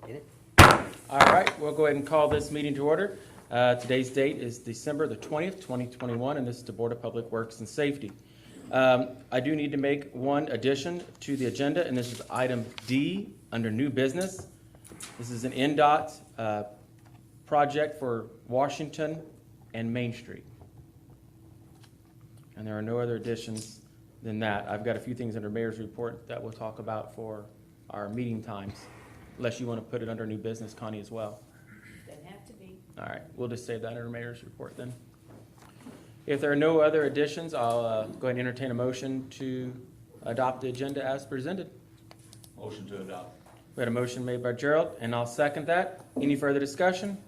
All right, we'll go ahead and call this meeting to order. Today's date is December the 20th, 2021, and this is the Board of Public Works and Safety. I do need to make one addition to the agenda, and this is item D under new business. This is an NDOT project for Washington and Main Street. And there are no other additions than that. I've got a few things under Mayor's report that we'll talk about for our meeting times, unless you want to put it under new business, Connie, as well. Doesn't have to be. All right, we'll just save that under Mayor's report then. If there are no other additions, I'll go ahead and entertain a motion to adopt the agenda as presented. Motion to adopt. We had a motion made by Gerald, and I'll second that. Any further discussion?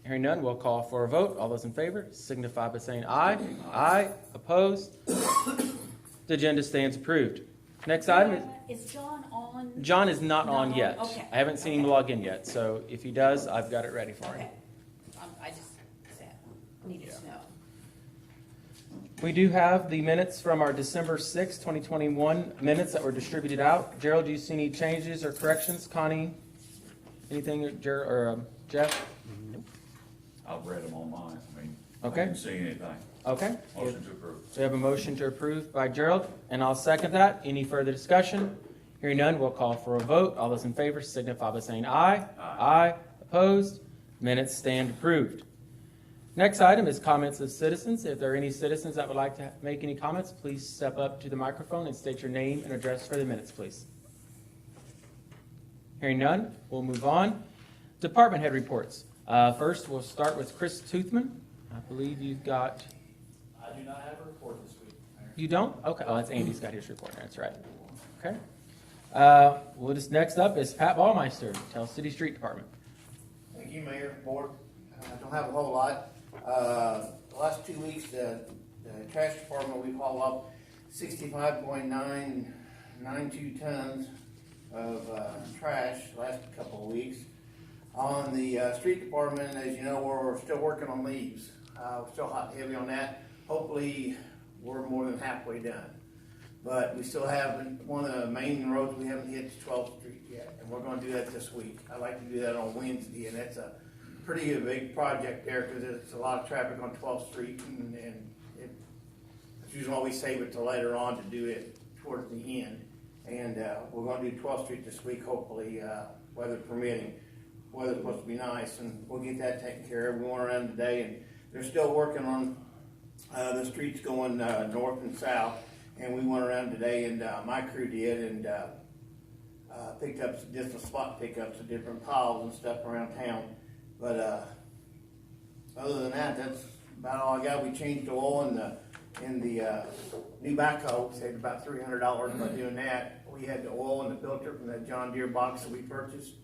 Hearing none, we'll call for a vote. All those in favor signify by saying aye. Aye. Opposed? The agenda stands approved. Next item Is John on? John is not on yet. Okay. I haven't seen him log in yet, so if he does, I've got it ready for him. Okay. I just said, needed to know. We do have the minutes from our December 6, 2021 minutes that were distributed out. Gerald, do you see any changes or corrections? Connie, anything, Jeff? I've read them on mine. Okay. I didn't see anything. Okay. Motion to approve. So we have a motion to approve by Gerald, and I'll second that. Any further discussion? Hearing none, we'll call for a vote. All those in favor signify by saying aye. Aye. Opposed? Minutes stand approved. Next item is comments of citizens. If there are any citizens that would like to make any comments, please step up to the microphone and state your name and address for the minutes, please. Hearing none, we'll move on. Department head reports. First, we'll start with Chris Toothman. I believe you've got... I do not have a report this week, Mayor. You don't? Okay. Oh, that's Andy's got his report. That's right. Okay. Well, just next up is Pat Ballmeister, Tell City Street Department. Thank you, Mayor, Board. I don't have a whole lot. The last 2 weeks, the trash department, we hauled up 65.992 tons of trash last couple of weeks. On the street department, as you know, we're still working on leaves. We're still hot and heavy on that. Hopefully, we're more than halfway done. But we still have one of the main roads we haven't hit 12th Street yet, and we're going to do that this week. I'd like to do that on Wednesday, and that's a pretty big project there because it's a lot of traffic on 12th Street, and that's usually why we save it till later on to do it towards the end. And we're going to do 12th Street this week, hopefully, weather permitting. Weather's supposed to be nice, and we'll get that taken care of. We went around today, and they're still working on the streets going north and south. And we went around today, and my crew did, and picked up some different spot pickups of different piles and stuff around town. But other than that, that's about all I got. We changed the oil in the new backhoe. We saved about $300 by doing that. We had the oil and the filter from that John Deere box that we purchased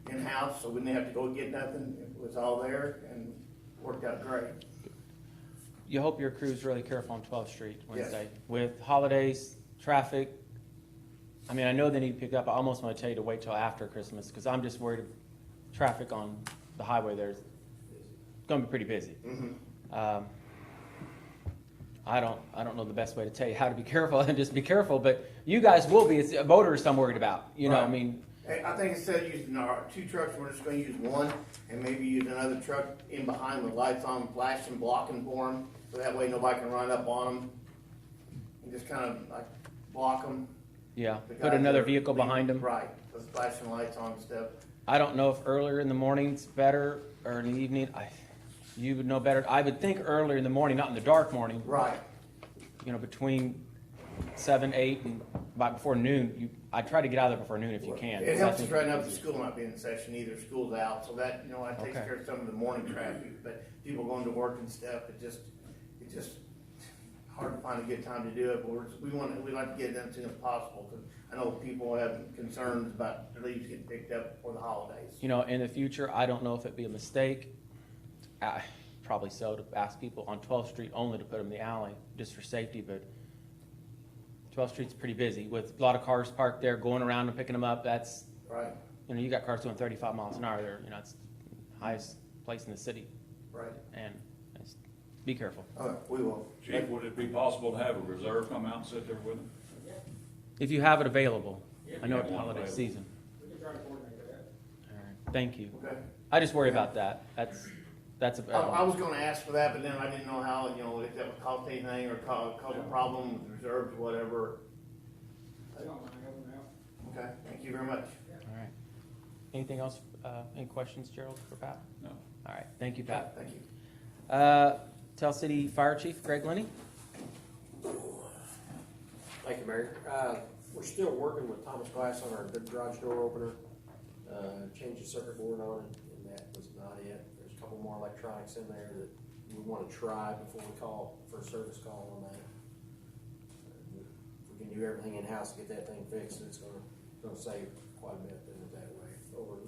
in-house, so we didn't have to go get nothing. It was all there, and worked out great. You hope your crew's really careful on 12th Street Wednesday. Yes. With holidays, traffic. I mean, I know they need to pick up. I almost want to tell you to wait till after Christmas because I'm just worried traffic on the highway there's going to be pretty busy. Mm-hmm. I don't know the best way to tell you how to be careful and just be careful, but you guys will be. It's voters I'm worried about. You know, Right. I mean. I think instead of using our 2 trucks, we're just going to use one and maybe use another truck in behind with lights on, flashing, blocking for them. So that way nobody can run up on them and just kind of like block them. Yeah, The put guys another that are vehicle leaving- behind them. Right, with flashing lights on and stuff. I don't know if earlier in the morning's better or in the evening. You would know better. I would think earlier in the morning, not in the dark morning. Right. You know, between 7, 8, and about before noon. I try to get out of there before noon if you can. It helps us right now if the school might be in session either. School's out, so that, that takes Okay. care of some of the morning traffic. But people going to work and stuff, it's just hard to find a good time to do it. But we like to get it done as soon as possible because I know people have concerns about their leaves getting picked up for the holidays. You know, in the future, I don't know if it'd be a mistake. Probably so, to ask people on 12th Street only to put them in the alley just for safety, but 12th Street's pretty busy with a lot of cars parked there going around and picking them up. That's, Right. you got cars doing 35 miles an hour there. It's the highest place in the city. Right. And be careful. All right, we will. Chief, would it be possible to have a reserve come out and sit there with them? If you have it available. I know it's Yeah, holiday available. season. We can try to coordinate that. All right. Thank you. Okay. I just worry about that. That's I was gonna ask for that, but then I didn't know how, if that would cost anything or cause a problem with reserves or whatever. Okay, thank you very much. all right. Anything else? Any questions, Gerald, for Pat? No. All right. Thank you, Pat. Thank you. Tell City Fire Chief Greg Lenny. Thank you, Mayor. We're still working with Thomas Glass on our garage door opener. Changed the circuit board on it, and that was not it. There's a couple more electronics in there that we want to try before we call for a service call on that. If we can do everything in-house to get that thing fixed, it's gonna save quite a bit doing it that way. Over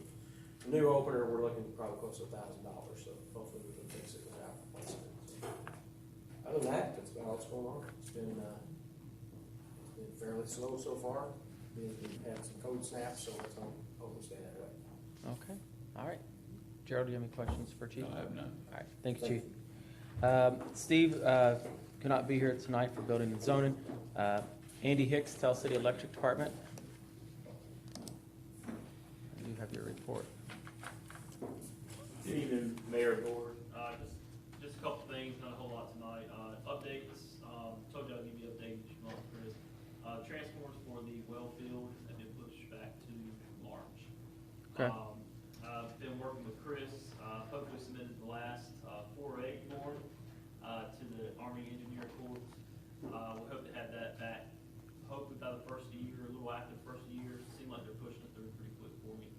the new opener, we're looking probably close to $1,000, so hopefully we can fix it without replacing it. So, other than that, that's about all that's going on. It's been fairly slow so far. We've had some code snaps, so it's on hopefully stay that way. Okay. All right. Gerald, do you have any questions for Chief? No, I have none. All right. Thank you, Chief. Steve cannot be here tonight for building and zoning. Andy Hicks, Tell City Electric Department. You have your report. Good evening, Mayor and Board. Just a couple things, not a whole lot tonight. Updates, told you I'd give you an update each month, Chris. Transformers for the well field have been pushed back to March. Okay. I've been working with Chris, hopefully submitted the last 4A form to the Army Engineer Corps. We hope to have that back, hopefully by the first year, a little after the first year. Seem like they're pushing it through pretty quick for me.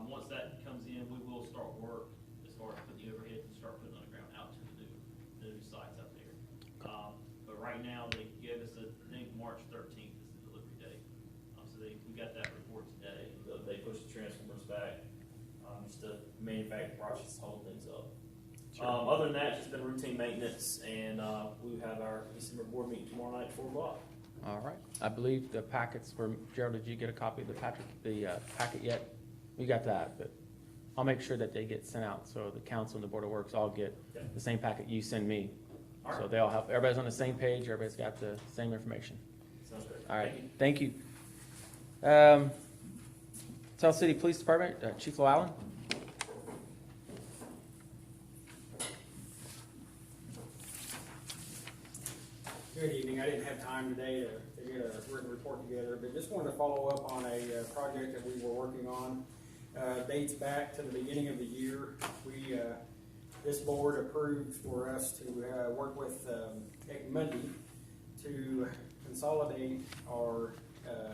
Once that comes in, we will start work as far as putting the overhead and start putting underground out to the new sites out there. But right now, they gave us I think March 13th is the delivery date. So we got that report today. They pushed the transformers back. Just the manufacturing process holding things up. Sure. Other than that, it's just been routine maintenance, and we have our December board meeting tomorrow night at 4 o'clock. All right. I believe the packets were, Gerald, did you get a copy of the packet yet? We got that, but I'll make sure that they get sent out so the council and the Board of Works all get Okay. the same packet you send me. All So right. they all have, everybody's on the same page, everybody's got the same information. Sounds great. All right, Thank you. thank you. Tell City Police Department, Chief Llewellyn. Good evening. I didn't have time today to get a written report together, but just wanted to follow up on a project that we were working on. Dates back to the beginning of the year. This board approved for us to work with Mundi to consolidate our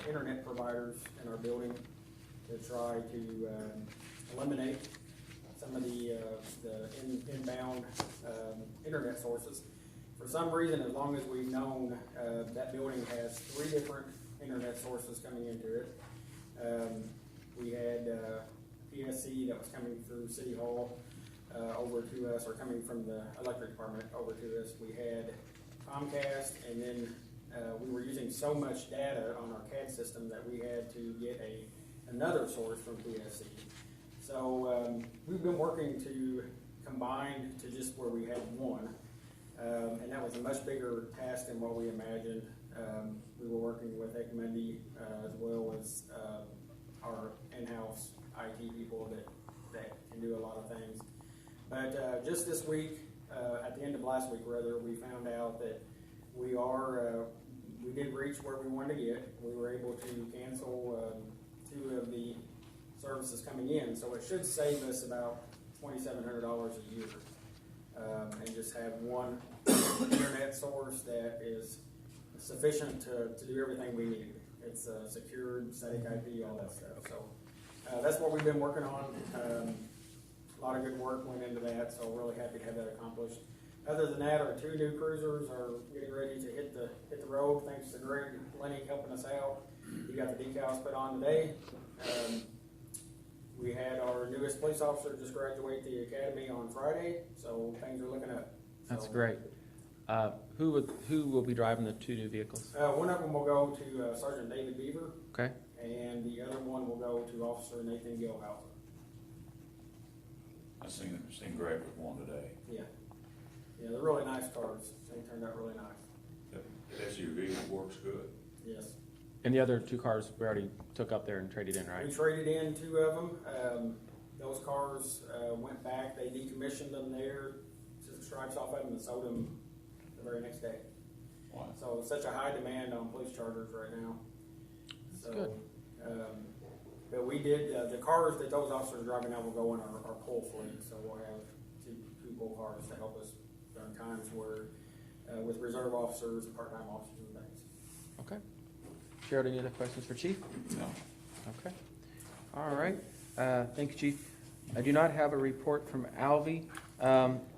internet providers in our building to try to eliminate some of the inbound internet sources. For some reason, as long as we've known, that building has 3 different internet sources coming into it. We had PSC that was coming through City Hall over to us, or coming from the electric department over to us. We had Comcast, and then we were using so much data on our CAD system that we had to get another source from PSC. So we've been working to combine to just where we had one. And that was a much bigger task than what we imagined. We were working with Mundi as well as our in-house IT people that can do a lot of things. But just this week, at the end of last week rather, we found out that we did reach where we wanted to get. We were able to cancel 2 of the services coming in, so it should save us about $2,700 a year. And just have one internet source that is sufficient to do everything we need. It's secured, static IP, all that stuff. So that's what we've been working on. A lot of good work went into that, so really happy to have that accomplished. Other than that, our 2 new cruisers are getting ready to hit the road, thanks to Greg Lenny helping us out. He got the decals put on today. We had our newest police officer just graduate the academy on Friday, so things are looking up. That's So, great. Who will be driving the 2 new vehicles? One of them will go to Sergeant David Beaver, Okay. and the other one will go to Officer Nathan Gilhouser. I seen Greg with one today. Yeah, they're really nice cars. They turned out really nice. The SUV works good. Yes. And the other 2 cars we already took up there and traded in, right? We traded in 2 of them. those cars, went back, they decommissioned them there, took the stripes off of them and sold them the very next day. Wow. So such a high demand on police chargers right now. So, good. But we did, the cars that those officers are driving now will go in our pull fleet, so we'll have two pull cars to help us during times where, with reserve officers and part-time officers and things. Okay. Gerald, any other questions for Chief? No. Okay. All right. Thank you, Chief. I do not have a report from Alvy.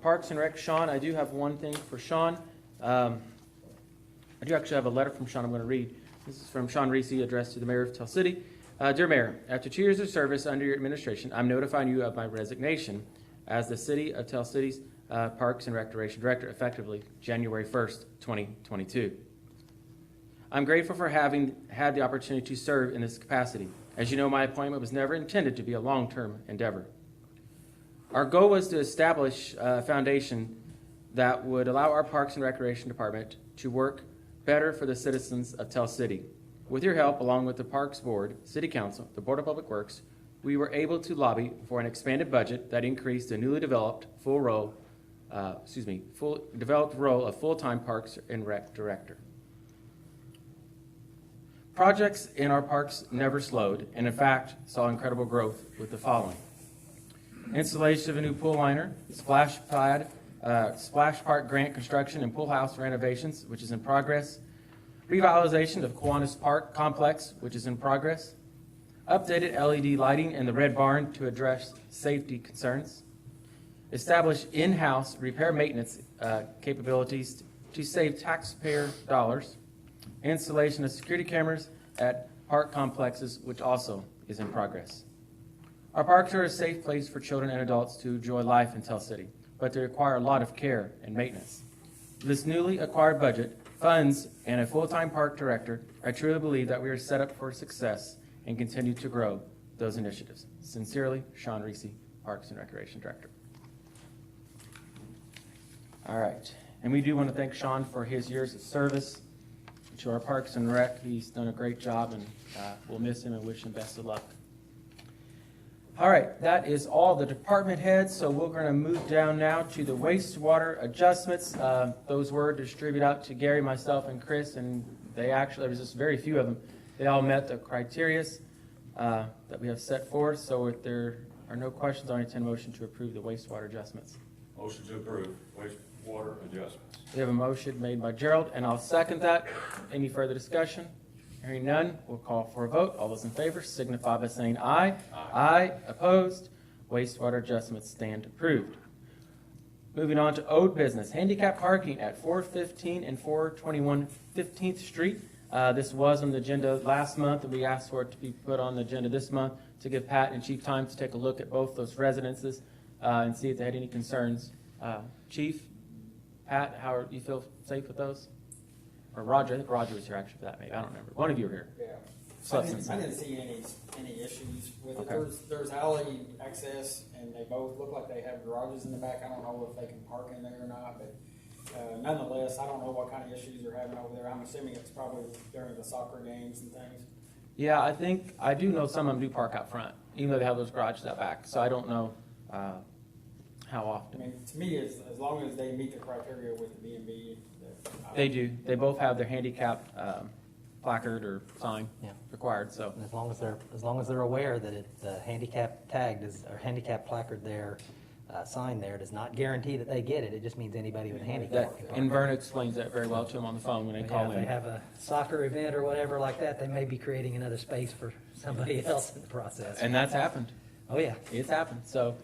Parks and Rec, Sean, I do have one thing for Sean. I do actually have a letter from Sean I'm going to read. This is from Sean Reese, addressed to the Mayor of Tell City. Dear Mayor, after 2 years of service under your administration, I'm notifying you of my resignation as the City of Tell City's Parks and Recreation Director, effectively January 1st, 2022. I'm grateful for having had the opportunity to serve in this capacity. As you know, my appointment was never intended to be a long-term endeavor. Our goal was to establish a foundation that would allow our Parks and Recreation Department to work better for the citizens of Tell City. With your help, along with the Parks Board, City Council, the Board of Public Works, we were able to lobby for an expanded budget that increased the newly developed developed role of full-time Parks and Rec Director. Projects in our parks never slowed, and in fact, saw incredible growth with the following: installation of a new pool liner, splash park grant construction and pool house renovations, which is in progress, revitalization of Kiwanis Park Complex, which is in progress, updated LED lighting in the Red Barn to address safety concerns, establish in-house repair maintenance capabilities to save taxpayer dollars, installation of security cameras at park complexes, which also is in progress. Our parks are a safe place for children and adults to enjoy life in Tell City, but they require a lot of care and maintenance. With this newly acquired budget, funds, and a full-time park director, I truly believe that we are set up for success and continue to grow those initiatives. Sincerely, Sean Reese, Parks and Recreation Director. All right, and we do want to thank Sean for his years of service to our Parks and Rec. He's done a great job, and we'll miss him and wish him best of luck. All right, that is all the department heads, so we're going to move down now to the wastewater adjustments. Those were distributed out to Gary, myself, and Chris, and they actually, there was just very few of them. They all met the criteria that we have set forth, so if there are no questions, I entertain a motion to approve the wastewater adjustments. Motion to approve wastewater adjustments. We have a motion made by Gerald, and I'll second that. Any further discussion? Hearing none, we'll call for a vote. All those in favor signify by saying aye. Aye. Opposed? Wastewater adjustments stand approved. Moving on to old business. Handicap parking at 415 and 421 15th Street. This was on the agenda last month, and we asked for it to be put on the agenda this month to give Pat and Chief time to take a look at both those residences and see if they had any concerns. Chief, Pat, how do you feel safe with those? Or Roger, I think Roger was here actually for that, maybe. I don't remember. One of you were here. Yeah. So I didn't see any issues with it. Okay. There's alley access, and they both look like they have garages in the back. I don't know if they can park in there or not, but nonetheless, I don't know what kind of issues they're having over there. I'm assuming it's probably during the soccer games and things. Yeah, I do know some of them do park out front, even though they have those garages out back. So I don't know how I often. mean, to me, as long as they meet the criteria with the B&B, They do. They both have their handicap placard or sign Yeah. required. So And as long as they're aware that the handicap tagged is, or handicap placard there, sign there does not guarantee that they get it. It just means anybody with a handicap. that, and Verna explains that very well to them on the phone when they call If in. they have a soccer event or whatever like that, they may be creating another space for somebody else in the process. And that's happened. Oh, yeah. It's happened. So,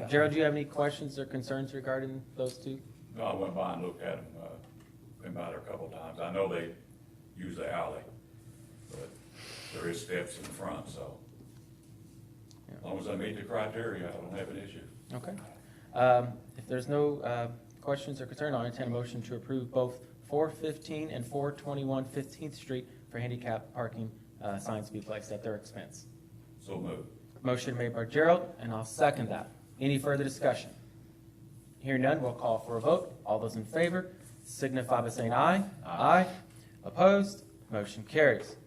Gerald, do you have any questions or concerns regarding those two? No, I went by and looked at them, been by there a couple of times. I know they use the alley, but there is steps in the front, so as long as they meet the criteria, I don't have an issue. Okay. If there's no questions or concern, I'll entertain a motion to approve both 415 and 421 15th Street for handicap parking signs to be placed at their expense. So moved. Motion made by Gerald, and I'll second that. Any further discussion? Hearing none, we'll call for a vote. All those in favor signify by saying aye. Aye. Opposed? Motion carries.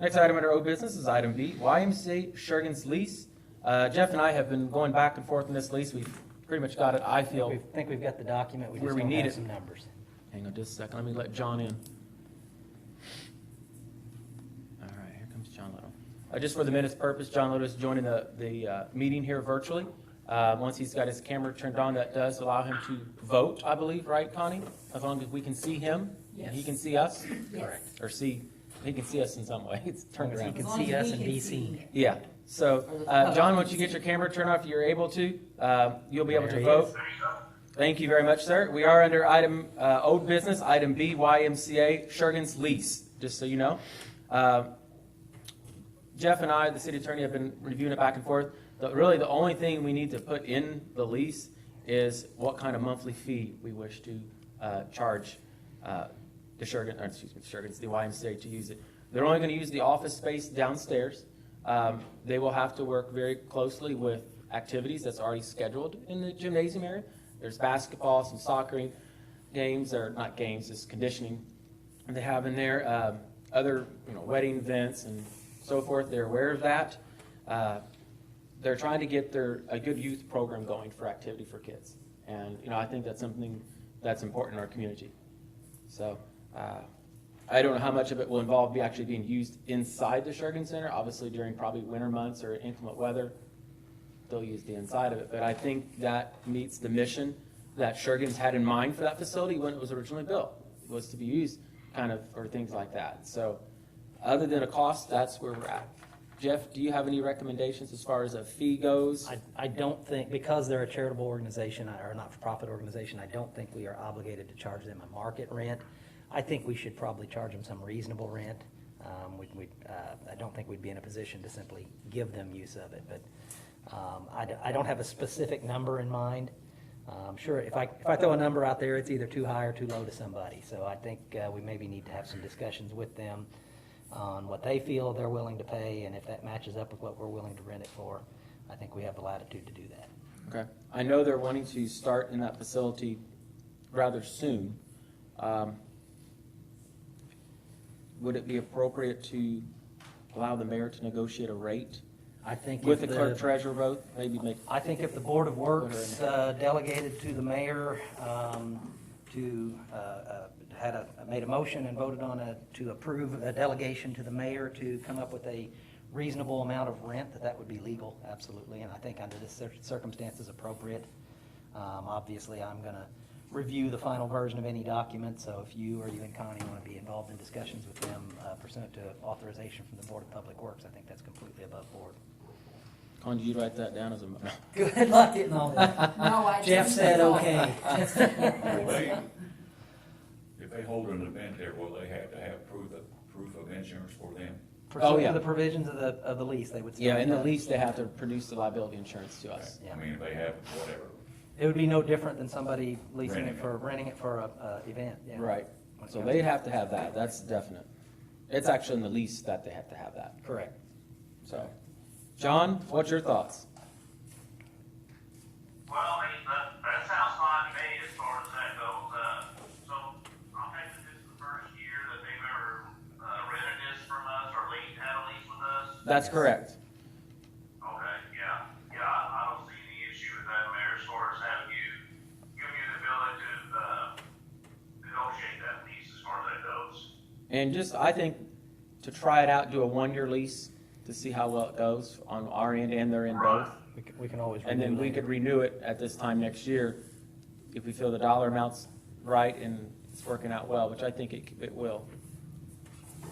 Next item under old business is item B, YMCA Shergan's lease Jeff and I have been going back and forth on this lease. We've pretty much got it, I feel. We think we've got the document, we Where just we don't need have it. some numbers. Hang on just a second. Let me let John in. All right, here comes John Little. Just for the minute's purpose, John Little is joining the meeting here virtually. Once he's got his camera turned on, that does allow him to vote, I believe, right, Connie? As long as we can see him and he Yes. can see us? Yes. Or see, he can see us in some way. It's turned As long as he around. can As long see as us we and can be see seen. it. Yeah. So, Or the public John, once can you get see your it. camera turned off, you're able to, you'll be able to There he vote. is. Thank you very much, sir. We are under item, old business, item B, YMCA, Shergan's lease, just so you know. Jeff and I, the city attorney, have been reviewing it back and forth. Really, the only thing we need to put in the lease is what kind of monthly fee we wish to charge the Shergan, or excuse me, Shergan's, the YMCA to use it. They're only going to use the office space downstairs. They will have to work very closely with activities that's already scheduled in the gymnasium area. There's basketball, some soccer games, or not games, it's conditioning. And they have in there other, wedding events and so forth. They're aware of that. They're trying to get a good youth program going for activity for kids. And, I think that's something that's important in our community. So, I don't know how much of it will involve actually being used inside the Shergan Center. Obviously, during probably winter months or inclement weather, they'll use the inside of it. But I think that meets the mission that Shergan's had in mind for that facility when it was originally built. It was to be used kind of for things like that. So, other than a cost, that's where we're at. Jeff, do you have any recommendations as far as a fee goes? I don't think, because they're a charitable organization or a not-for-profit organization, I don't think we are obligated to charge them a market rent. I think we should probably charge them some reasonable rent. I don't think we'd be in a position to simply give them use of it, but I don't have a specific number in mind. Sure, if I throw a number out there, it's either too high or too low to somebody. So I think we maybe need to have some discussions with them on what they feel they're willing to pay, and if that matches up with what we're willing to rent it for, I think we have the latitude to do that. Okay. I know they're wanting to start in that facility rather soon. Would it be appropriate to allow the mayor to negotiate a rate I think with if the clerk treasurer both? Maybe make, I think if the Board of Works delegated to the mayor made a motion and voted on to approve a delegation to the mayor to come up with a reasonable amount of rent, that would be legal, absolutely, and I think under this circumstances appropriate. Obviously, I'm going to review the final version of any document, so if you or you and Connie want to be involved in discussions with them pursuant to authorization from the Board of Public Works, I think that's completely above board. Con, did you write that down as a? Good luck getting all that. No, I Jeff just said thought- okay. Will they, if they hold an event there, will they have to have proof of insurance for them? Pursuant yeah. to the provisions of the lease, they would still. Yeah, in the have- lease, they have to produce the liability insurance to us. Yeah. I mean, if they have whatever. It would be no different than somebody leasing Renting it for, renting it for a event, yeah. Right. When it So comes they'd to- have to have that. That's definite. It's actually in the lease that they have to have that. Correct. So, John, what's your thoughts? Well, I mean, that sounds fine to me as far as that goes. So I'll take that this is the first year that they've ever rented this from us or had a lease with us. That's correct. Okay, yeah. I don't see any issue with that, Mayor, as far as having giving you the ability to negotiate that lease as far as that goes. And just, I think, to try it out, do a one-year lease to see how well it goes on our end and their end both. We can always. And then renew we later. could renew it at this time next year if we feel the dollar amount's right and it's working out well, which I think it will.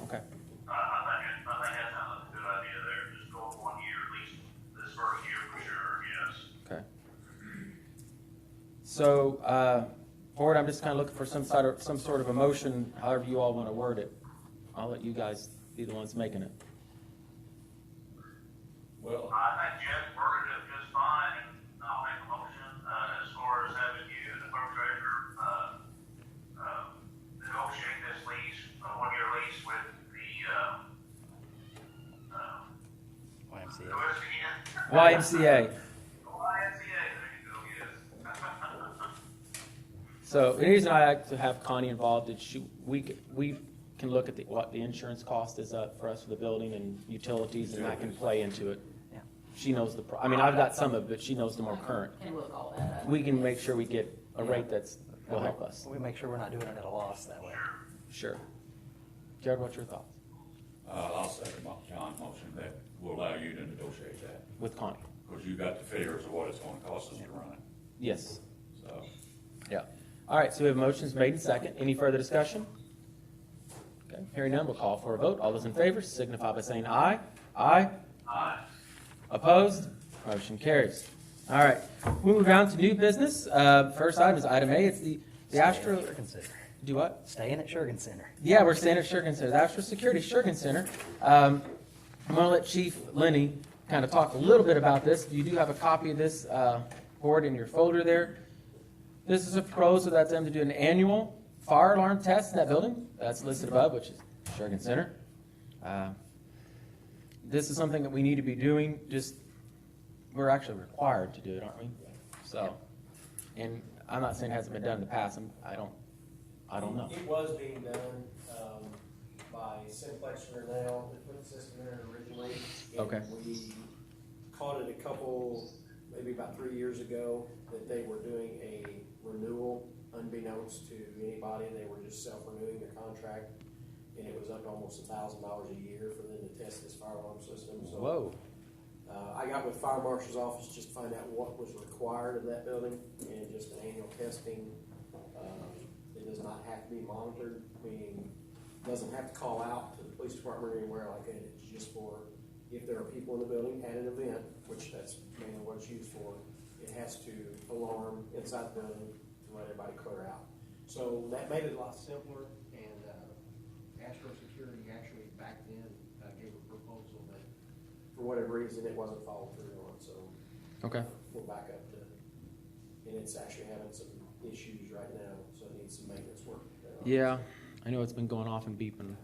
Okay. I think that sounds like a good idea there. Just go 1 year, at least this first year for sure, yes. Okay. So, Board, I'm just kind of looking for some sort of a motion, however you all want to word it. I'll let you guys be the ones making it. Well, I think Jeff worded it just fine, and I'll make a motion, as far as having you and the clerk treasurer, negotiate this lease, a 1 year lease with the, YMCA. who is it again? YMCA. YMCA, there you go, yes. So the reason I like to have Connie involved is we can look at what the insurance cost is up for us for the building and utilities, and that can play into it. Yeah. she knows I mean, I've got some of it, but she knows the more current. Can look all that up. We can make sure we get a rate will help us. We make sure we're not doing it at a loss that way. Sure. Jared, what's your thoughts I'll second John's motion that will allow you to negotiate that, with Connie? because you got the figures of what it's gonna cost us to run it, Yes. so. Yeah. All right, so we have motions made and second. Any further discussion? Okay, hearing none, we'll call for a vote. All those in favor signify by saying aye. Aye. Aye. Opposed? Motion carries. All right, we move on to new business. First item is item A. It's the Astro. Shurkin Center. Do what? Staying at Shurkin Center. Yeah, we're staying at Shurkin Center, the Astro Security Shurkin Center. I'm going to let Chief Lenny kind of talk a little bit about this. You do have a copy of this board in your folder there. This is a proposal that's them to do an annual fire alarm test in that building. That's listed above, which is Shurkin Center. This is something that we need to be doing. We're actually required to do it, aren't we? So, and I'm not saying it hasn't been done in the past. I don't know. It was being done, by Simplex now, they put the system in originally. and Okay. We caught it a couple, maybe about 3 years ago, that they were doing a renewal unbeknownst to anybody. They were just self-renewing their contract, and it was up to almost $1,000 a year for them to test this fire alarm system. So, Whoa. I got with fire marshal's office just to find out what was required of that building, and just an annual testing. It does not have to be monitored, meaning it doesn't have to call out to the police department or anywhere like that. It's just for if there are people in the building at an event, which that's mainly what it's used for. It has to alarm inside the building to let everybody clear out. So that made it a lot simpler, and Astro Security actually back then gave a proposal that for whatever reason it wasn't followed through on, so Okay. we're back up to, and it's actually having some issues right now, so it needs some maintenance work. Yeah, I know it's been going off and beeping.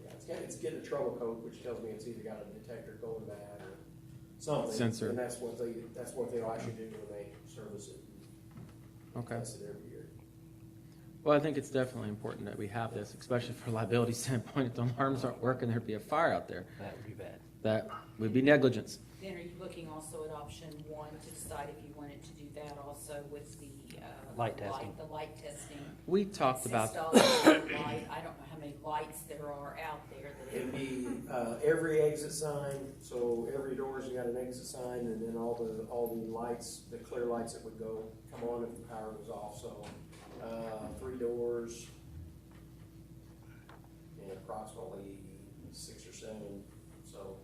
Yeah, it's getting a trouble code, which tells me it's either got a detector going bad or something. Sensor. And that's what they'll actually do when they service it. Okay. Test it every year. Well, I think it's definitely important that we have this, especially for liability standpoint. If the alarms aren't working, there'd be a fire out there. That would be bad. That would be negligence. Then are you looking also at option one to decide if you wanted to do that also with the, Light testing. The light testing? We talked about, $6 per light. I don't know how many lights there are out there that It'd be, every exit sign, so every door's got an exit sign, and then all the lights, the clear lights that would come on if the power was off, so, 3 doors, and approximately 6 or 7, so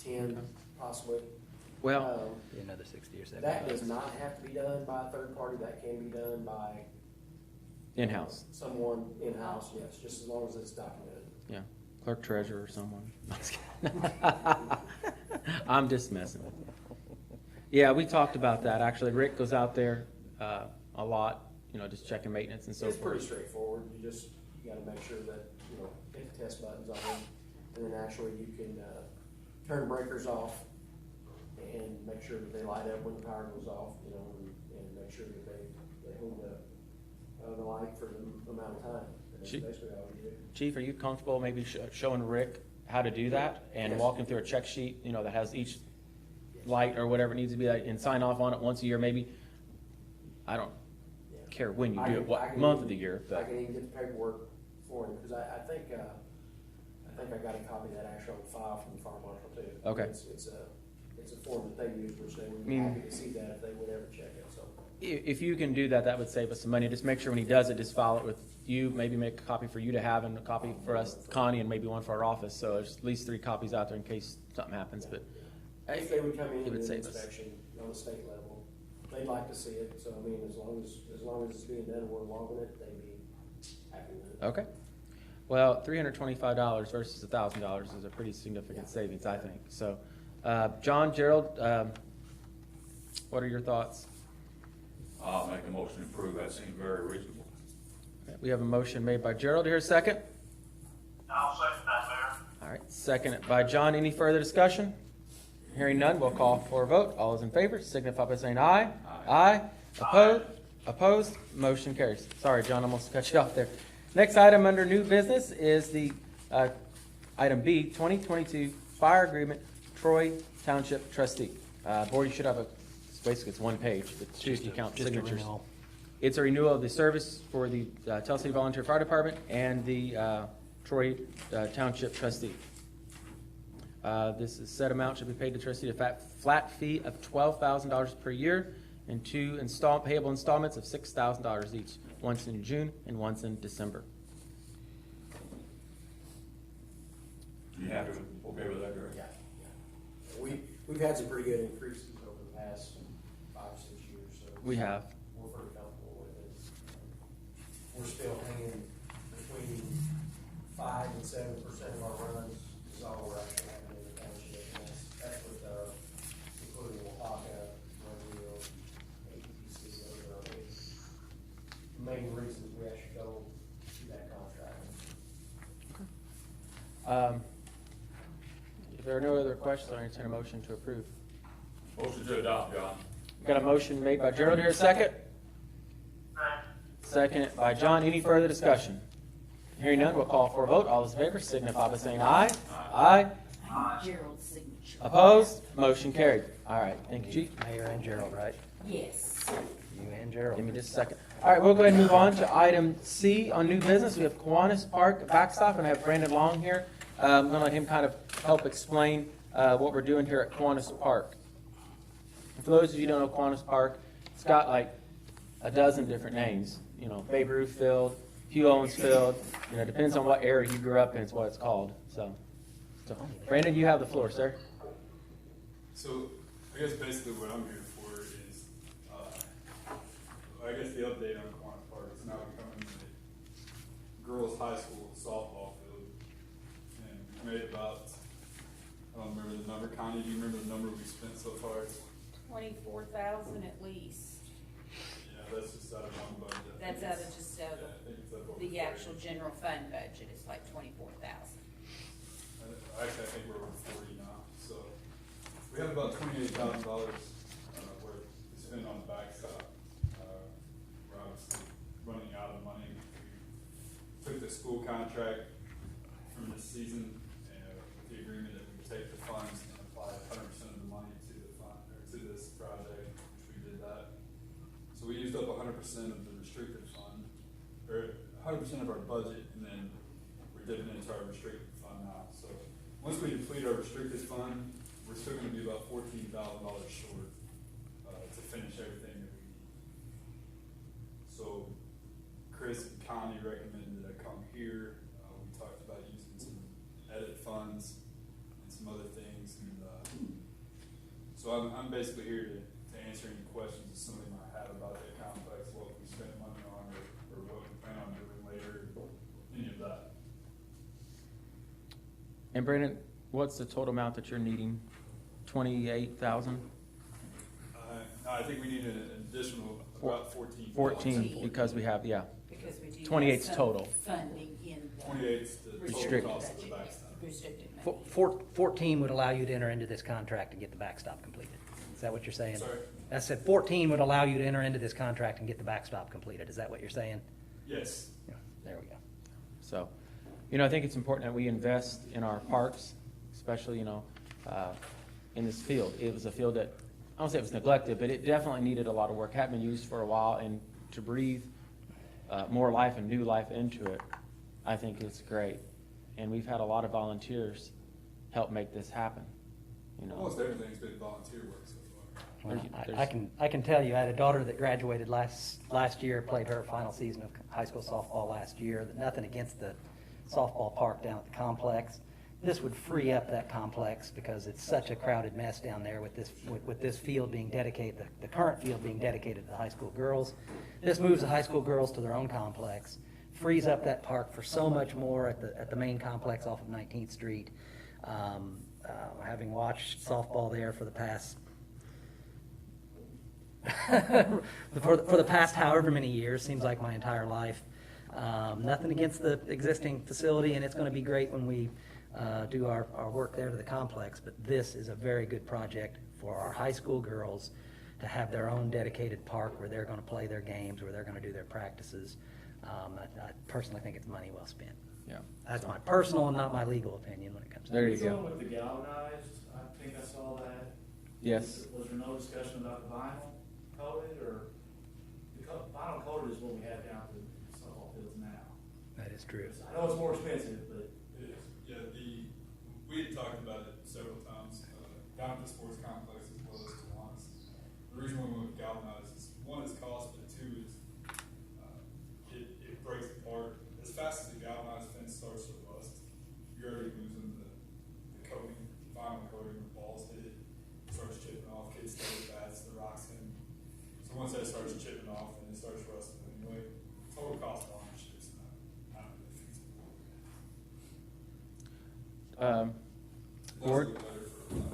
10 possibly. well, Be another 60 or 70. That does not have to be done by a third party, that can be done by in-house. someone in-house, yes, just as long as it's documented. Yeah, clerk treasurer or someone. I'm just messing with you. Yeah, we talked about that. Actually, Rick goes out there a lot, just checking maintenance and so It's forth. pretty straightforward, you gotta make sure that, hit the test buttons on them, and then actually you can, turn breakers off and make sure that they light up when the power goes off, and make sure that they hold the light for the amount of time. And that's Chief- basically all you do. Chief, are you comfortable maybe showing Rick how to do that and Yes. walking through a check sheet, that has each light or whatever it needs to be, and sign off on it once a year maybe? I don't Yeah. care when you I do can- it, what I can month even- of the year, I but can even get the paperwork for him, because I think I got a copy of that actually on file from the fire marshal too. Okay. It's a form that they use, which they would be mean- happy to see that if they would ever check it, so. if you can do that, that would save us some money. Just make sure when he does it, just file it with you, maybe make a copy for you to have and a copy for us, Connie, and maybe one for our office. So there's at least 3 copies out there in case something happens, but If they would come in it and would do an save us. inspection on the state level, they'd like to see it, so I mean, as long as it's being done and we're logging it, they'd be happy with it. Okay. Well, $325 versus $1,000 is a pretty significant savings, I think. So, John, Gerald, what are your thoughts? I'll make a motion to approve, that seems very reasonable. Okay, we have a motion made by Gerald. Here, a second. I'll second that, Mayor. All right, second by John. Any further discussion? Hearing none, we'll call for a vote. All those in favor signify by saying aye. Aye. Opposed? Motion carries. Sorry, John, I almost cut you off there. Next item under new business is the item B, 2022 fire agreement Troy Township Trustee. Board, you should have basically it's one page, but two if you count Just a signatures. renewal. It's a renewal of the service for the Tell City Volunteer Fire Department and the Troy Township Trustee. This is set amount should be paid to trustee a flat fee of $12,000 per year and two payable installments of $6,000 each, once in June and once in December. You happy with, okay with that, Gary? Yeah. We've had some pretty good increases over the past 5-6 years, so. We have. We're pretty comfortable with it. We're still paying between 5 and 7% of our runs is all we're actually having in the township. And that's with, including Oaxaca, Mobile, APC, those are our big main reasons we actually go to that contract. If there are no other questions, I'll entertain a motion to approve. Motion to adopt, John. Got a motion made by Gerald here, second? Second by John. Any further discussion? Hearing none, we'll call for a vote. All those in favor signify by saying aye. Aye. Gerald's signature. Opposed? Motion carried. All right, thank you, Chief. Mayor and Gerald, right? Yes. You and Gerald. Give me just a second. All right, we'll go ahead and move on to item C on new business. We have Kiwanis Park backstop, and I have Brandon Long here. I'm going to let him kind of help explain what we're doing here at Kiwanis Park. And for those of you who don't know Kiwanis Park, it's got like a dozen different names. You know, Babe Ruth Field, Hugh Owens Field. You know, depends on what area you grew up in, it's what it's called. So Brandon, you have the floor, sir. So, I guess basically what I'm here for is, I guess the update on Kiwanis Park is now becoming a girls' high school softball field. And we made about, I don't remember the number, Connie, do you remember the number we spent so far? 24,000 at least. Yeah, that's just out of one budget. That's out of just Yeah, I think it's up over the 30. actual general fund budget is like 24,000. Actually, I think we're over 40 now, so we have about $28,000 worth to spend on the backstop. We're obviously running out of money. We took the school contract from this season with the agreement that we take the funds and apply 100% of the money to the fund, or to this project, which we did that. So we used up 100% of the restricted fund, or 100% of our budget, and then we're dipping into our restricted fund now. So once we deplete our restricted fund, we're still gonna be about $14,000 short to finish everything that we need. So Chris and Connie recommended that I come here. We talked about using some edit funds and some other things. And so I'm basically here to answer any questions that somebody might have about that complex, what we spent money on, or what we plan on doing later, any of that. And Brandon, what's the total amount that you're needing? 28,000? I think we need an additional about 14. 14, because we have, yeah. Because we do. 28's have some total. Funding in the 28's the total Restricted. cost of the backstop. restricted money. 14 would allow you to enter into this contract and get the backstop completed. Is that what you're saying? Sorry? I said 14 would allow you to enter into this contract and get the backstop completed. Is that what you're saying? Yes. Yeah, there we go. So, you know, I think it's important that we invest in our parks, especially, you know, in this field. It was a field that, I don't say it was neglected, but it definitely needed a lot of work. Hadn't been used for a while, and to breathe more life and new life into it, I think it's great. And we've had a lot of volunteers help make this happen, you know. Almost everything's been volunteer work so far. Well, I can tell you, I had a daughter that graduated last year, played her final season of high school softball last year. Nothing against the softball park down at the complex. This would free up that complex because it's such a crowded mess down there with this field being dedicated, the current field being dedicated to the high school girls. This moves the high school girls to their own complex, frees up that park for so much more at the main complex off of 19th Street. Having watched softball there for the past for the past however many years, seems like my entire life. Nothing against the existing facility, and it's going to be great when we do our work there to the complex, but this is a very good project for our high school girls to have their own dedicated park where they're going to play their games, where they're going to do their practices. I personally think it's money well spent. Yeah. That's my personal and not my legal opinion when it comes to There that. you go. With the galvanized, think I saw that. Yes. Was there no discussion about the vinyl coated, or vinyl coated is what we have down to softball fields now? That is true. I know it's more expensive, but It is, yeah, we had talked about it several times, down at the sports complex as well as Kiwanis. The reason we went with galvanized is, one is cost, but two is, it breaks apart. As fast as the galvanized fence starts to rust, you're already losing the coating, vinyl coating, the balls hit it, starts chipping off, kids throw the bats, the rocks in. So once that starts chipping off, then it starts rusting anyway. Total cost of ownership is not really feasible. Board,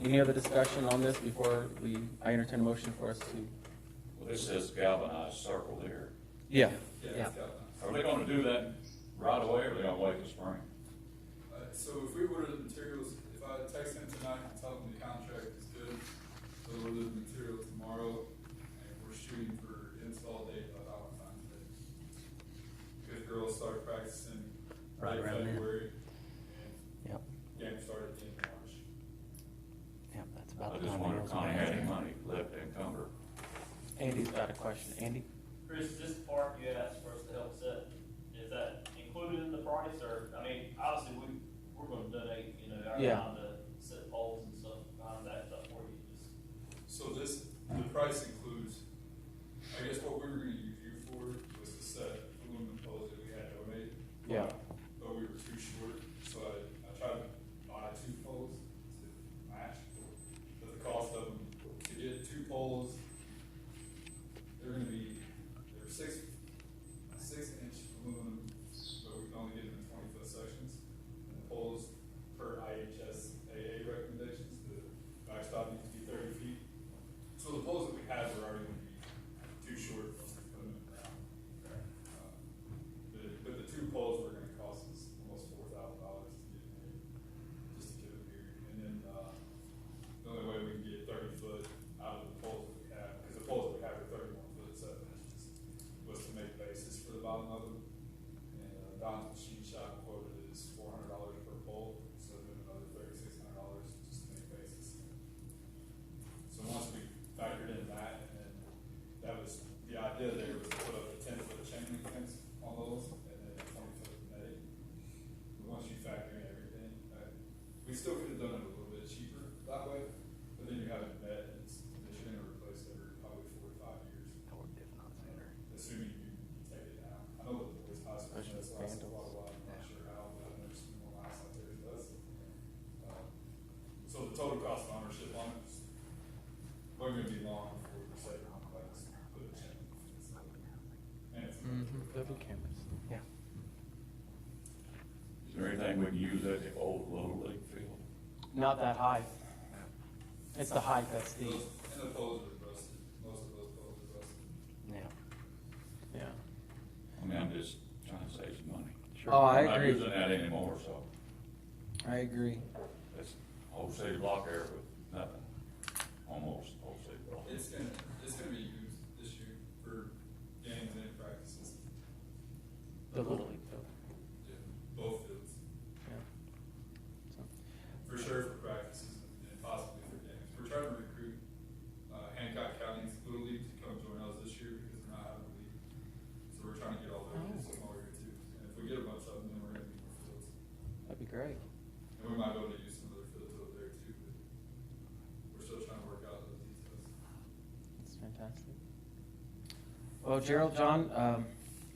any other discussion on this before I entertain a motion for us to? Well, this says galvanized circle there. Yeah. Yeah. It's galvanized. Are they gonna do that right away, or are they gonna wait till spring? So if we order the materials, if I text them tonight and tell them the contract is good, they'll order the materials tomorrow, and we're shooting for install date by Valentine's Day. Because girls start practicing Right late around then. February, Yep, and games start at the end of March. yep, that's I about the just time. wonder the if girls Connie are had any getting. money left to encumber. Andy's got a question. Andy? Chris, this park you asked for us to help set, is that included in the price, or, I mean, obviously, we're gonna donate, our Yeah. time to set poles and stuff behind that stuff for you, just. So the price includes, I guess what we were gonna use you for was to set aluminum poles that we had donated. Yeah. But we were too short, so I tried to buy 2 poles to match. But the cost of them, to get 2 poles, they're 6-inch aluminum, but we can only get them in 20-foot sections. And the poles, per IHSAA recommendations, the backstop needs to be 30 feet. So the poles that we had were already gonna be too short once we put them in the ground. But the 2 poles were gonna cost us almost $4,000 to get made, just to get them here. And then, the only way we can get 30 foot out of the poles that we have, because the poles that we have are 31 foot 7 inches, was to make bases for the bottom of them. And, Don's machine shop quoted is $400 per pole, so then another $3,600 just to make bases. So once we factored in that, and then that was, the idea there was to put up a 10-foot chain link fence on those, and then a 20-foot netting. But once you factor in everything, we still could have done it a little bit cheaper that way, but then you have it net, and you're gonna replace it every probably 4 to 5 years. Assuming you take it down. I know that the boys' high school has lasted quite a while, I'm not sure how, but I've never seen one last like theirs does. So the total cost of ownership on it is, wasn't gonna be long before we say complex, put a chain. And it's. There'll be cameras. Yeah. Is there anything we can use at the old Little League field? Not that high. It's the height that's the, And the poles are rusted, most of those poles are rusted. Yeah. yeah. I mean, I'm just trying to save some money. Oh, I I'm not agree. using that anymore, so I agree. it's whole city block area with nothing, almost whole city block. It's gonna be used this year for games and practices. The Little League field. Yeah, both fields. Yeah. So, For sure for practices and possibly for games. We're trying to recruit Hancock County's Little League to come join us this year because they're not having a league. So we're trying to get all their kids to come over here too. And if we get a bunch of them, then we're gonna need more fields. that'd be great. And we might be able to use some other fields over there too, but we're still trying to work out those details. That's fantastic. Well, Gerald, John,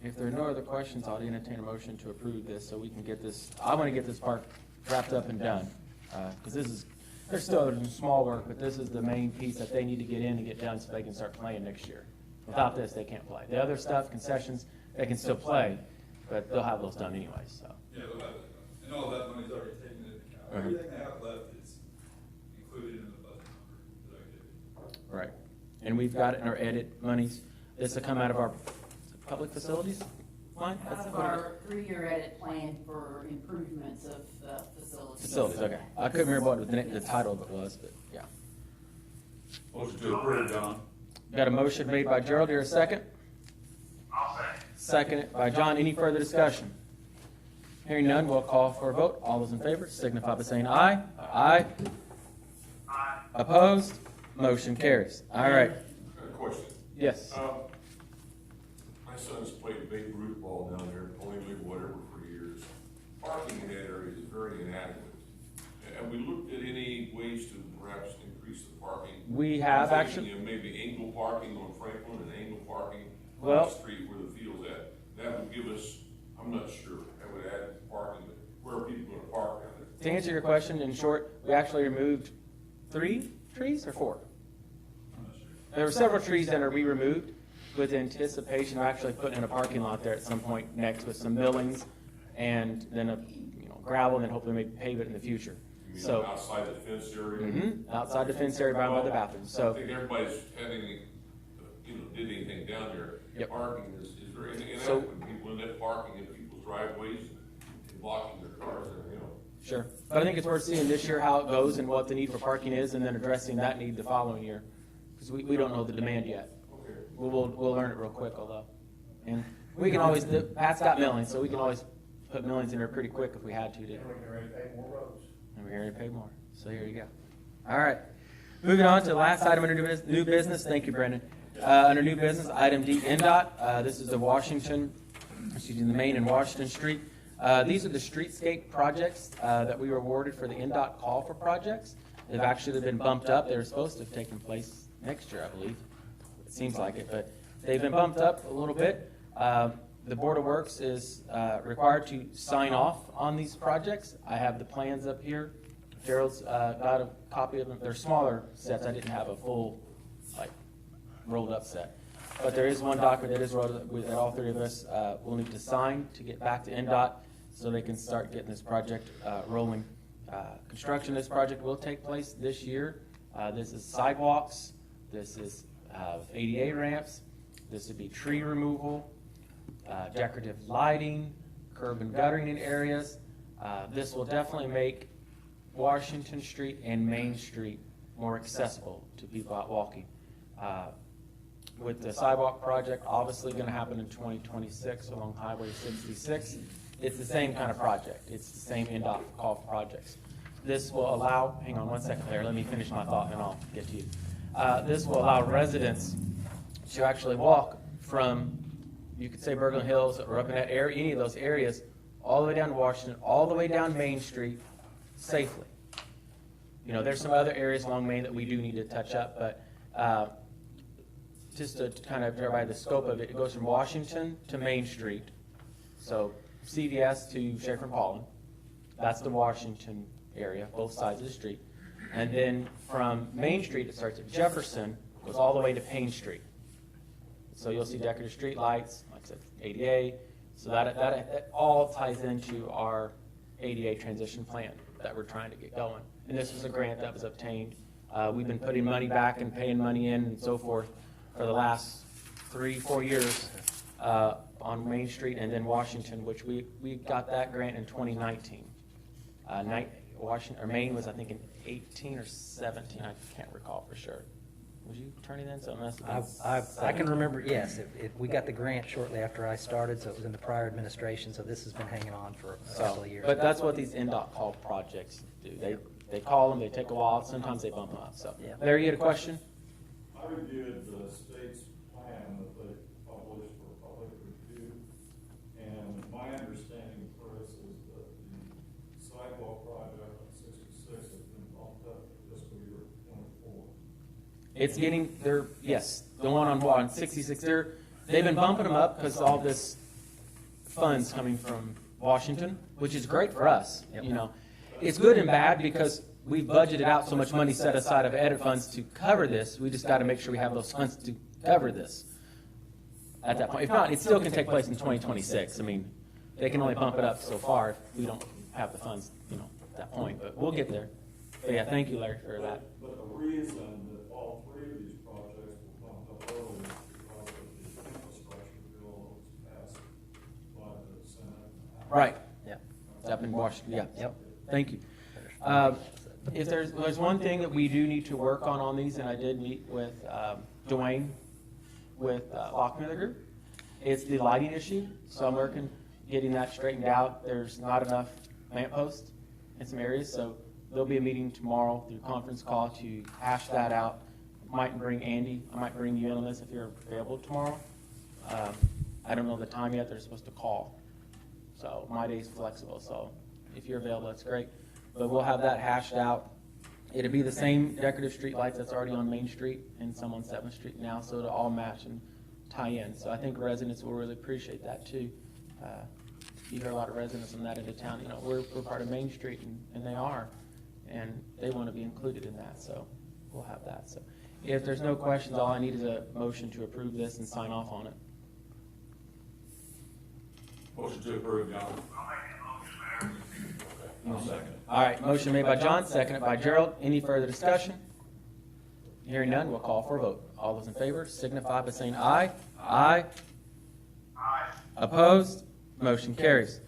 if there are no other questions, I'll entertain a motion to approve this so we can get this, I want to get this part wrapped up and done. Because there's still some small work, but this is the main piece that they need to get in and get done so they can start playing next year. Without this, they can't play. The other stuff, concessions, they can still play, but they'll have those done anyway, so. Yeah, they'll have that done. And all that money's already taken into account. Mhm. Everything they have left is included in the budget number that I gave you. Right. And we've got it in our edit monies. This will come out of our public facilities line? Out of our 3-year edit plan for improvements of facilities. Facilities, okay. I couldn't remember what the title of it was, but yeah. Motion to approve, John. Got a motion made by Gerald, here a second? I'll second. Second by John. Any further discussion? Hearing none, we'll call for a vote. All those in favor signify by saying aye. Aye. Aye. Opposed? Motion carries. All right. Question. Yes. My son's played Babe Ruth ball down there, only league whatever for years. Parking in that area is very inadequate. Have we looked at any ways to perhaps increase the parking? We have I'm actually. thinking, maybe angle parking on Franklin and angle parking on Well- the street where the field's at. That would give us, I'm not sure, that would add parking, but where are people gonna park down there? To answer your question, in short, we actually removed 3 trees or 4? There were several trees that are removed with anticipation of actually putting in a parking lot there at some point next with some buildings and then gravel and then hopefully maybe pave it in the future. You mean So outside the fence area? outside the fence area by the bathroom. I So think everybody's having, did anything down there. Yep. Parking is very So- inadequate. People end up parking in people's driveways and blocking their cars and, sure. But I think it's worth seeing this year how it goes and what the need for parking is and then addressing that need the following year. Because we don't know the demand yet. Okay. We'll learn it real quick although. And we can always, Pat's got millions, so we can always put millions in there pretty quick if we had to. And we can already pay more roads. And we're here to pay more. So here you go. All right. Moving on to the last item under new business. Thank you, Brendan. Under new business, item D, NDOT. This is the Main and Washington Street. These are the streetscape projects that we were awarded for the NDOT call for projects. They've actually been bumped up. They were supposed to have taken place next year, I believe. It seems like it, but they've been bumped up a little bit. The Board of Works is required to sign off on these projects. I have the plans up here. Gerald's got a copy of them. They're smaller sets. I didn't have a full, rolled up set. But there is one document that is rolled up that all 3 of us will need to sign to get back to NDOT so they can start getting this project rolling. Construction of this project will take place this year. This is sidewalks. This is ADA ramps. This would be tree removal, decorative lighting, curb and guttering in areas. This will definitely make Washington Street and Main Street more accessible to people out walking. With the sidewalk project obviously going to happen in 2026 along Highway 66, it's the same kind of project. It's the same NDOT call for projects. This will allow, hang on one second there, let me finish my thought and then I'll get to you. This will allow residents to actually walk from, you could say Berglund Hills or up in that area, any of those areas, all the way down to Washington, all the way down Main Street safely. There's some other areas along Main that we do need to touch up, but just to kind of everybody the scope of it, it goes from Washington to Main Street. So CVS to Schaefer and Paulin. That's the Washington area, both sides of the street. And then from Main Street, it starts at Jefferson, goes all the way to Payne Street. So you'll see decorative street lights, like I said, ADA. So that all ties into our ADA transition plan that we're trying to get going. And this was a grant that was obtained. We've been putting money back and paying money in and so forth for the last 3-4 years on Main Street and then Washington, which we got that grant in 2019. Maine was, I think, in 18 or 17. I can't recall for sure. Was you attorney then? So it must have been I can remember, yes. We got the grant shortly after I started, so it was in the prior administration, so this has been hanging on for a couple of years. But that's what these NDOT call projects do. They call them, they take a while, sometimes they bump them up. So, Yeah. Larry, you had a question? I reviewed the state's plan that they published for public review, and my understanding, Chris, is that the sidewalk project on 66 has been bumped up to fiscal year 24. It's getting, yes, the one on 66, they've been bumping them up because all this funds coming from Washington, which is great for us, It's good and bad because we've budgeted out so much money set aside of edit funds to cover this. We just got to make sure we have those funds to cover this at that point. If not, it still can take place in 2026. I mean, they can only bump it up so far if we don't have the funds, at that point. But we'll get there. But yeah, thank you, Larry, for that. But the reason that all 3 of these projects were bumped up early is because of the infrastructure bill that was passed by the Senate. Right. Yeah. It's up in Washington. Yeah. Yep. Thank you. If there's one thing that we do need to work on these, and I did meet with Dwayne with Lockmiller Group, it's the lighting issue. So I'm working, getting that straightened out. There's not enough lamp posts in some areas, so there'll be a meeting tomorrow through conference call to hash that out. Might bring Andy, I might bring you in on this if you're available tomorrow. I don't know the time yet, they're supposed to call. So my day's flexible, so if you're available, that's great. But we'll have that hashed out. It'll be the same decorative street lights that's already on Main Street and some on 7th Street now, so it'll all match and tie in. So I think residents will really appreciate that too. You hear a lot of residents from that into town, you know, we're part of Main Street, and they are, and they want to be included in that, so we'll have that. So if there's no questions, all I need is a motion to approve this and sign off on it. Motion to approve, John. I'll make that motion, Mayor. Okay, I'll second it. All right, motion made by John, seconded by Gerald. Any further discussion? Hearing none, we'll call for a vote. All those in favor signify by saying aye. Aye. Aye. Opposed? Motion carries.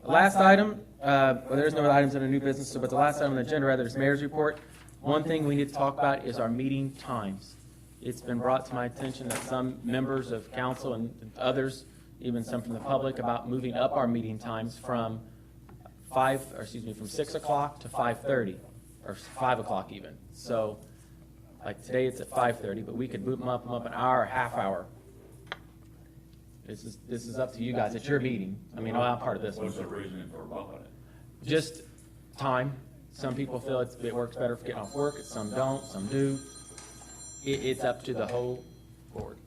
The last item, well, there's no items under new business, but the last item on the agenda, rather, is mayor's report. One thing we need to talk about is our meeting times. It's been brought to my attention that some members of council and others, even some from the public, about moving up our meeting times from 6 o'clock to 5:30, or 5 o'clock even. So, like today it's at 5:30, but we could move them up an hour, a half hour. This is up to you guys. It's your meeting. I mean, I'm not part of this one. What's the reasoning for bumping it? Just time. Some people feel it works better for getting off work, some don't, some do. It's up to the whole board.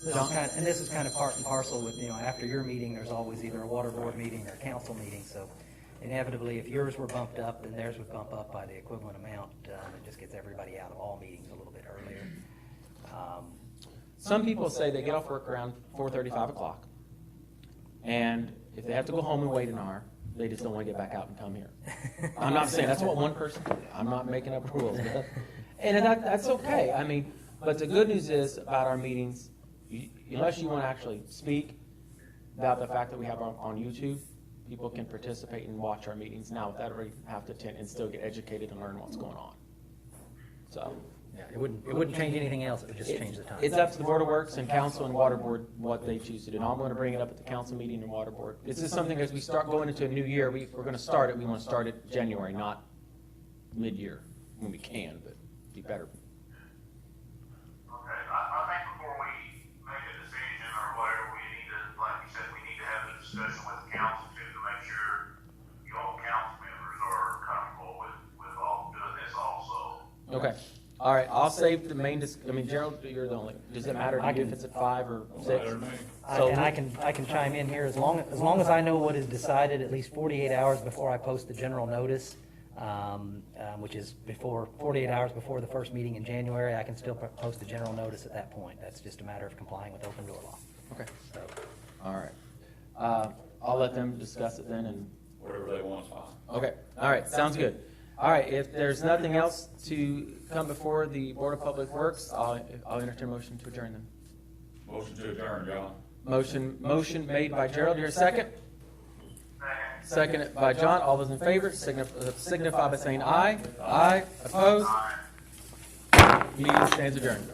This is kind of part and parcel with, you know, after your meeting, there's always either a water board meeting or a council meeting. So inevitably, if yours were bumped up, then theirs would bump up by the equivalent amount. It just gets everybody out of all meetings a little bit earlier. Some people say they get off work around 4:30, 5 o'clock. And if they have to go home and wait an hour, they just don't want to get back out and come here. I'm not saying that's what one person did. I'm not making up rules. And that's okay. I mean, but the good news is about our meetings, unless you want to actually speak about the fact that we have on YouTube, people can participate and watch our meetings now without really have to attend and still get educated and learn what's going on. So. Yeah, it wouldn't change anything else. It would just change the time. It's up to the Board of Works and Council and Water Board what they choose to do. And I'm going to bring it up at the council meeting and Water Board. This is something as we start going into a new year, we're going to start it. We want to start it January, not mid-year when we can, but it'd be better. Okay, I think before we make a decision or whatever, we need to, like you said, we need to have a discussion with the council too, to make sure you all council members are comfortable with all doing this also. Okay. All right, I'll save the main, Gerald, you're the only, does it matter to you if it's at 5 or 6? And I can chime in here as long as I know what is decided at least 48 hours before I post the general notice, which is 48 hours before the first meeting in January. I can still post the general notice at that point. That's just a matter of complying with open door law. Okay. All right. I'll let them discuss it then and. Whatever they want is fine. Okay. All right. Sounds good. All right, if there's nothing else to come before the Board of Public Works, I'll entertain a motion to adjourn them. Motion to adjourn, John. Motion made by Gerald. Here a second. Second by John. All those in favor signify by saying aye. Aye. Opposed? Meeting stands adjourned.